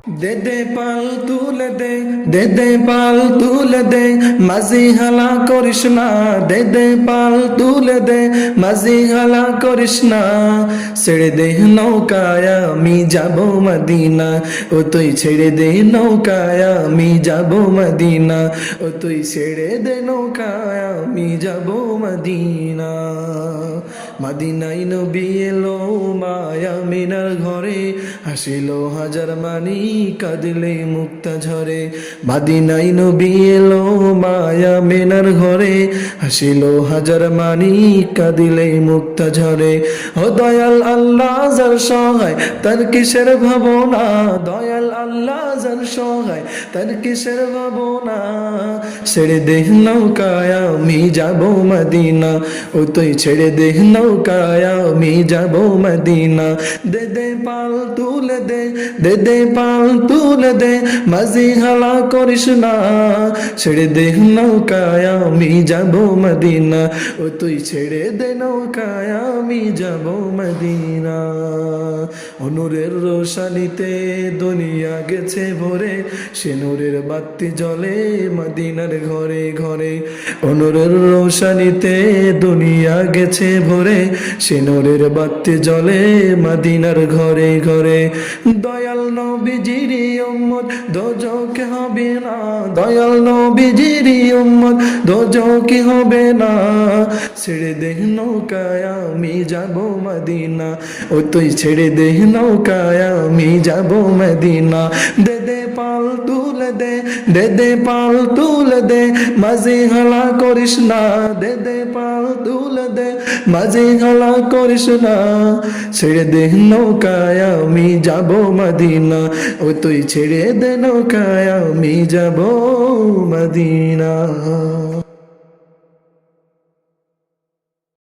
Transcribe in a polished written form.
দে দে পাল তুলে দে, দে দে পাল তুলে দে, মাঝি হালা করিস না। দে দে পাল তুলে দে, মাঝি হালা করিস না। ছেড়ে দে নৌকায় আমি যাব মদিনা, ও তুই ছেড়ে দে নৌকায় আমি যাব মদিনা, ও তুই ছেড়ে দে নৌকায় আমি যাব মদিনা। মদিনায় নবী এলো মায়া মিনার ঘরে, হাসিল হাজার মানি কাঁদিলে মুক্তা ঝরে। মদিনায় নবী এলো মায়া মিনার ঘরে, হাসিল হাজার মানি কাঁদিলে মুক্তা ঝরে। ও দয়াল আল্লাহ যার সহায় তার কিসের ভাবনা, দয়াল আল্লাহ যার সহায় তার কিসের ভাবনা। ছেড়ে দে নৌকায় আমি যাব মদিনা, ও তুই ছেড়ে দে নৌকায় আমি যাব মদিনা। দে দে পাল তুলে দে, দে দে পাল তুলে দে, মাঝি হালা করিস না। ছেড়ে দে নৌকায় আমি যাব মদিনা, ও তুই ছেড়ে দে নৌকায় আমি যাব মদিনা। নূরের রোশানিতে দুনিয়া গেছে ভরে, সে নূরের বাতি জ্বলে মদিনার ঘরে ঘরে। নূরের রোশানিতে দুনিয়া গেছে ভরে, সে নূরের বাতি জ্বলে মদিনার ঘরে ঘরে। দয়াল নবীজির উম্মত দোজখ হবে না, দয়াল নবীজির উম্মত দোজখ হবে না। ছেড়ে দে নৌকায় আমি যাব মদিনা, ও তুই ছেড়ে দে নৌকায় আমি যাব মদিনা। দে দে পাল তুলে দে, দে দে পাল তুলে দে, মাঝি হালা করিস না। দে দে পাল তুলে দে, মাঝি হালা করিস না। ছেড়ে দে নৌকায় আমি যাব মদিনা, ও তুই ছেড়ে দে নৌকায় আমি যাব মদিনা।